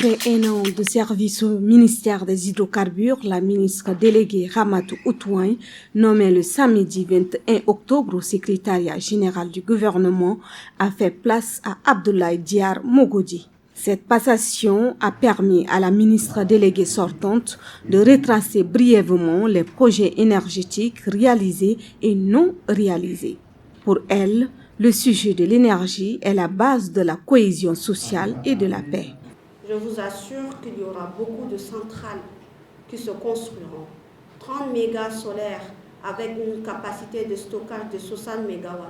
Après un an de service au ministère des Hydrocarbures, la ministre déléguée Ramatou Outouin, nommée le samedi 21 octobre au secrétariat général du gouvernement, a fait place à Abdoulaye Diar Mogodi. Cette passation a permis à la ministre déléguée sortante de retracer brièvement les projets énergétiques réalisés et non réalisés. Pour elle, le sujet de l'énergie est la base de la cohésion sociale et de la paix. Je vous assure qu'il y aura beaucoup de centrales qui se construiront. 30 mégas solaires avec une capacité de stockage de 60 MW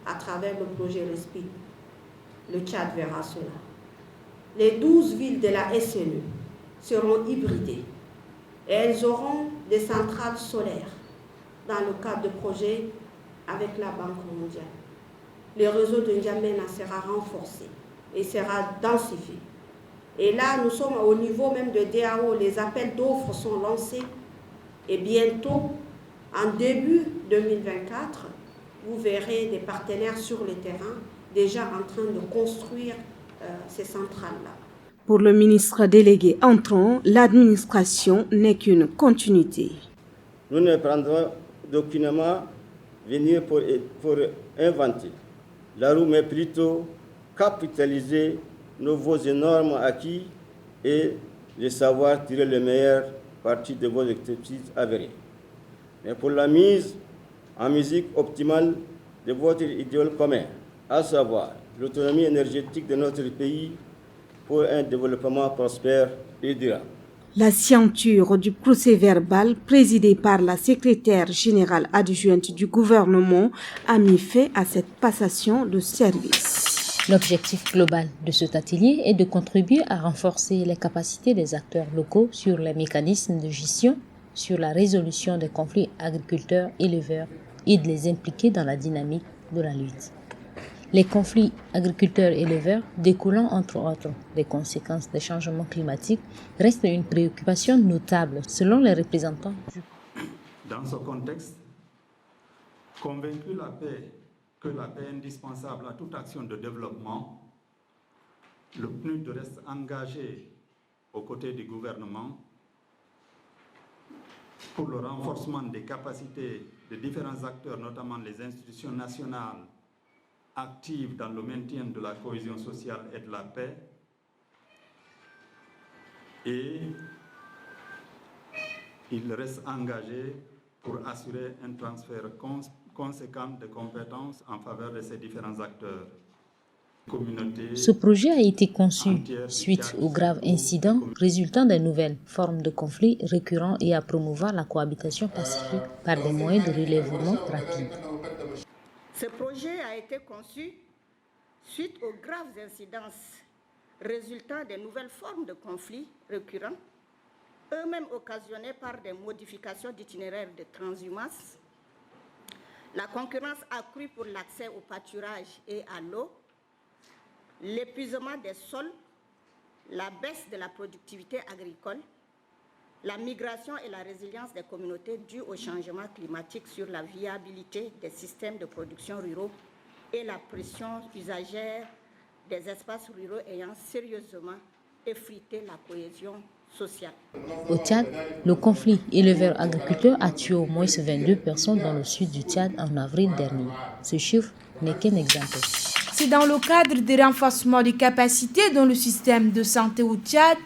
à travers le projet RESPI. Le Tchad verra cela. Les 12 villes de la SNU seront hybridées et elles auront des centrales solaires dans le cadre de projets avec la Banque mondiale. Le réseau de N'Djamena sera renforcé et sera densifié. Et là, nous sommes au niveau même de DAO, les appels d'offres sont lancés et bientôt, en début 2024, vous verrez des partenaires sur le terrain déjà en train de construire ces centrales-là. Pour le ministre délégué entrant, l'administration n'est qu'une continuité. Nous ne prendrons d'aucunement venir pour inventer la roue, mais plutôt capitaliser nos énormes acquis et de savoir tirer le meilleur parti de vos expertises avérées. Mais pour la mise en musique optimale de votre idéal commun, à savoir l'autonomie énergétique de notre pays pour un développement prospère et durable. La signature du procès-verbal présidé par la secrétaire générale adjointe du gouvernement a mis fin à cette passation de service. L'objectif global de cet atelier est de contribuer à renforcer les capacités des acteurs locaux sur les mécanismes de gestion, sur la résolution des conflits agriculteurs-éleveurs et de les impliquer dans la dynamique de la lutte. Les conflits agriculteurs-éleveurs découlant entre autres des conséquences des changements climatiques restent une préoccupation notable selon les représentants. Dans ce contexte, convaincu que la paix est indispensable à toute action de développement, le PNUD reste engagé aux côtés du gouvernement pour le renforcement des capacités de différents acteurs, notamment les institutions nationales, active dans le maintien de la cohésion sociale et de la paix, et il reste engagé pour assurer un transfert conséquent de compétences en faveur de ces différents acteurs. Ce projet a été conçu suite aux graves incidents résultant des nouvelles formes de conflits récurrents et à promouvoir la cohabitation pacifique par des moyens de relèvement rapides. Ce projet a été conçu suite aux graves incidences résultant des nouvelles formes de conflits récurrents, eux-mêmes occasionnés par des modifications d'itinéraires de transhumance, la concurrence accrue pour l'accès au pâturage et à l'eau, l'épuisement des sols, la baisse de la productivité agricole, la migration et la résilience des communautés dues au changement climatique sur la viabilité des systèmes de production ruraux et la pression usagère des espaces ruraux ayant sérieusement effrité la cohésion sociale. Au Tchad, le conflit éleveur-agriculteur a tué au moins 22 personnes dans le sud du Tchad en avril dernier. Ce chiffre n'est qu'un exemple. C'est dans le cadre des renforcements des capacités dans le système de santé au Tchad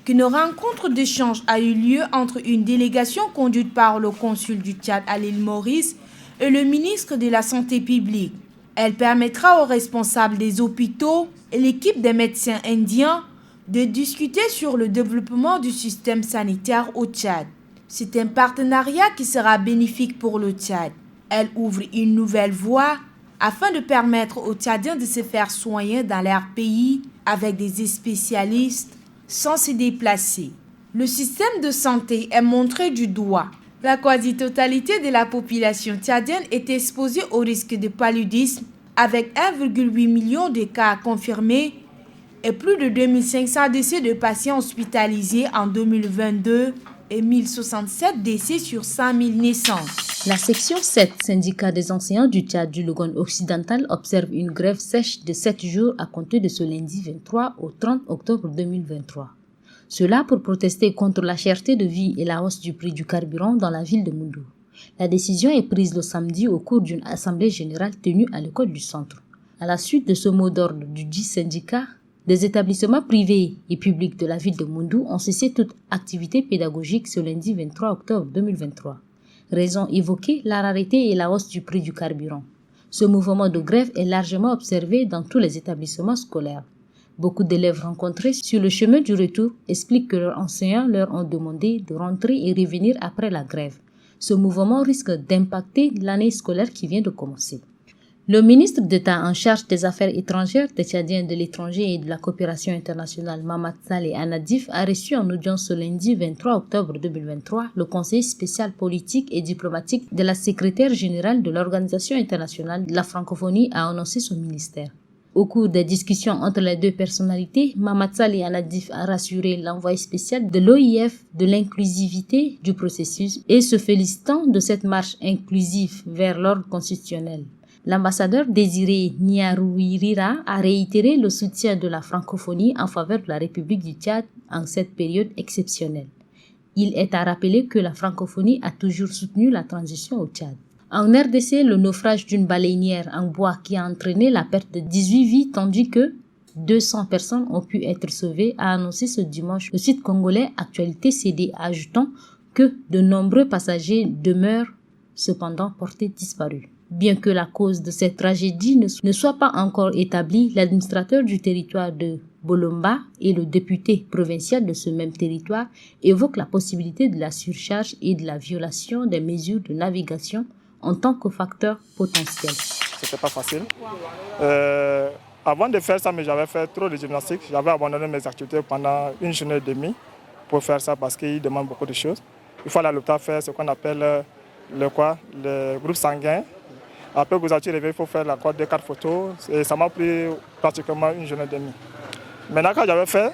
qu'une rencontre d'échange a eu lieu entre une délégation conduite par le consul du Tchad à l'île Maurice et le ministre de la Santé publique. Elle permettra aux responsables des hôpitaux et l'équipe des médecins indiens de discuter sur le développement du système sanitaire au Tchad. C'est un partenariat qui sera bénéfique pour le Tchad. Elle ouvre une nouvelle voie afin de permettre aux Tchadiens de se faire soigner dans leur pays avec des spécialistes sans se déplacer. Le système de santé est montré du doigt. La quasi-totalité de la population tchadienne est exposée au risque de paludisme avec 1,8 million de cas confirmés et plus de 2500 décès de patients hospitalisés en 2022 et 1067 décès sur 100 000 naissances. La section 7, syndicat des enseignants du Tchad du Logone occidental, observe une grève sèche de 7 jours à compter de ce lundi 23 au 30 octobre 2023. Cela pour protester contre la cherté de vie et la hausse du prix du carburant dans la ville de Moundou. La décision est prise le samedi au cours d'une assemblée générale tenue à l'école du centre. À la suite de ce mot d'ordre du dit syndicat, des établissements privés et publics de la ville de Moundou ont cessé toute activité pédagogique ce lundi 23 octobre 2023. Raison évoquée, la rareté et la hausse du prix du carburant. Ce mouvement de grève est largement observé dans tous les établissements scolaires. Beaucoup d'élèves rencontrés sur le chemin du retour expliquent que leurs enseignants leur ont demandé de rentrer et revenir après la grève. Ce mouvement risque d'impacter l'année scolaire qui vient de commencer. Le ministre d'État en charge des Affaires étrangères, des Tchadiens de l'étranger et de la coopération internationale, Mamat Saleh Anadif, a reçu en audience ce lundi 23 octobre 2023 le conseiller spécial politique et diplomatique de la secrétaire générale de l'Organisation internationale de la francophonie, a annoncé son ministère. Au cours des discussions entre les deux personnalités, Mamat Saleh Anadif a rassuré l'envoyé spécial de l'OIF de l'inclusivité du processus et se félicitant de cette marche inclusive vers l'ordre constitutionnel. L'ambassadeur Désiré Niarouirira a réitéré le soutien de la francophonie en faveur de la République du Tchad en cette période exceptionnelle. Il est à rappeler que la francophonie a toujours soutenu la transition au Tchad. En RDC, le naufrage d'une baleinière en bois qui a entraîné la perte de 18 vies tandis que 200 personnes ont pu être sauvées, a annoncé ce dimanche le site congolais Actualité CD, ajoutant que de nombreux passagers demeurent cependant portés disparus. Bien que la cause de cette tragédie ne soit pas encore établie, l'administrateur du territoire de Bolomba et le député provincial de ce même territoire évoquent la possibilité de la surcharge et de la violation des mesures de navigation en tant que facteur potentiel. C'était pas facile. Avant de faire ça, mais j'avais fait trop de gymnastique. J'avais abandonné mes activités pendant une journée et demie pour faire ça parce qu'il demande beaucoup de choses. Il faut aller à l'hôpital faire ce qu'on appelle le groupe sanguin. Après, vous êtes arrivé, il faut faire la corde de 4 photos. Et ça m'a pris pratiquement une journée et demie. Maintenant, quand j'avais fait,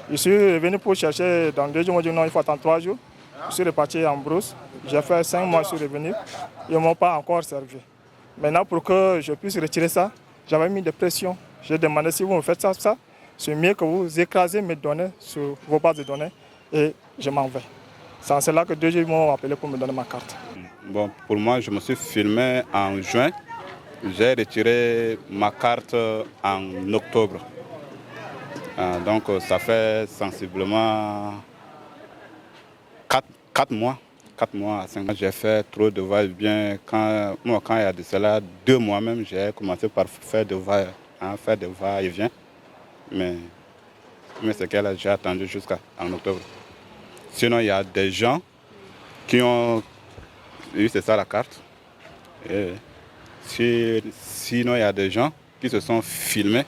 je suis revenu pour chercher dans 2 jours. Moi, je dis non, il faut attendre 3 jours. Je suis reparti en brousse. J'ai fait 5 mois, je suis revenu. Ils ne m'ont pas encore servi. Maintenant, pour que je puisse retirer ça, j'avais mis des pressions. J'ai demandé si vous me faites ça, c'est mieux que vous écrasez mes données sur vos bases de données et je m'en vais. C'est en cela que 2 jours, ils m'ont appelé pour me donner ma carte. Bon, pour moi, je me suis filmé en juin. J'ai retiré ma carte en octobre. Donc, ça fait sensiblement 4 mois. 4 mois à 5 mois. J'ai fait trop de va-et-vient. Quand il y a de cela 2 mois même, j'ai commencé par faire des va-et-vient. Mais c'est qu'elle j'ai attendu jusqu'en octobre. Sinon, il y a des gens qui ont... Oui, c'est ça la carte. Et sinon, il y a des gens qui se sont filmés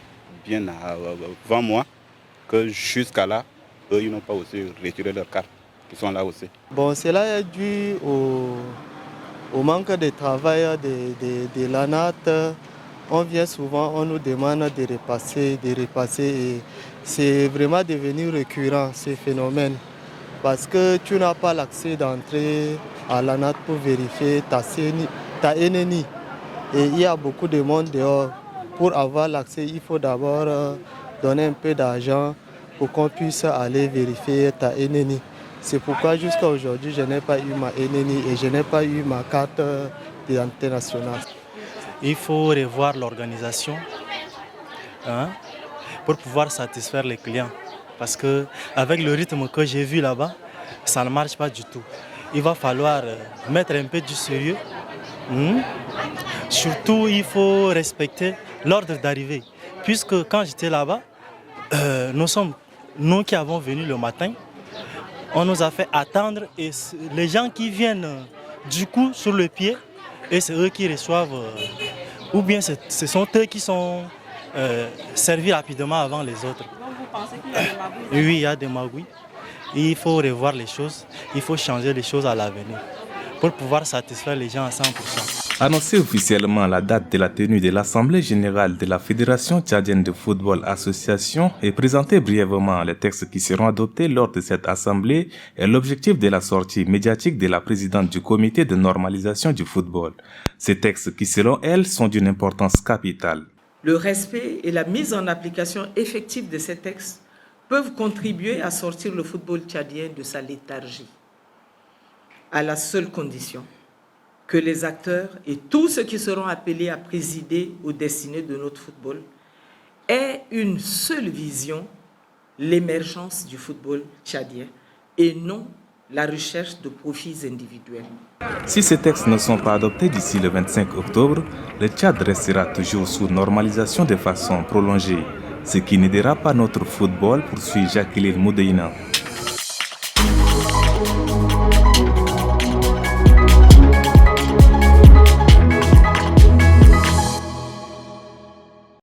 bien avant moi, que jusqu'à là, eux, ils n'ont pas aussi retiré leur carte, qui sont là aussi. Bon, cela est dû au manque de travail de l'ANAT. On vient souvent, on nous demande de repasser. Et c'est vraiment devenu récurrent, ce phénomène. Parce que tu n'as pas l'accès d'entrer à l'ANAT pour vérifier ta NNI. Et il y a beaucoup de monde dehors. Pour avoir l'accès, il faut d'abord donner un peu d'argent pour qu'on puisse aller vérifier ta NNI. C'est pourquoi jusqu'à aujourd'hui, je n'ai pas eu ma NNI et je n'ai pas eu ma carte d'identité nationale. Il faut revoir l'organisation pour pouvoir satisfaire les clients. Parce qu'avec le rythme que j'ai vu là-bas, ça ne marche pas du tout. Il va falloir mettre un peu du sérieux. Surtout, il faut respecter l'ordre d'arrivée. Puisque quand j'étais là-bas, nous qui avons venu le matin, on nous a fait attendre et les gens qui viennent du coup sur le pied, et c'est eux qui reçoivent, ou bien ce sont eux qui sont servis rapidement avant les autres. Vous pensez qu'il y a des magouilles? Oui, il y a des magouilles. Il faut revoir les choses, il faut changer les choses à l'avenir pour pouvoir satisfaire les gens à 100%. Annoncer officiellement la date de la tenue de l'Assemblée générale de la Fédération tchadienne de football association et présenter brièvement les textes qui seront adoptés lors de cette assemblée est l'objectif de la sortie médiatique de la présidente du comité de normalisation du football. Ces textes qui, selon elle, sont d'une importance capitale. Le respect et la mise en application effective de ces textes peuvent contribuer à sortir le football tchadien de sa léthargie, à la seule condition que les acteurs et tous ceux qui seront appelés à présider aux destinées de notre football aient une seule vision, l'émergence du football tchadien, et non la recherche de profits individuels. Si ces textes ne sont pas adoptés d'ici le 25 octobre, le Tchad restera toujours sous normalisation de façon prolongée, ce qui n'aidera pas notre football, poursuit Jacqueline Moudeina.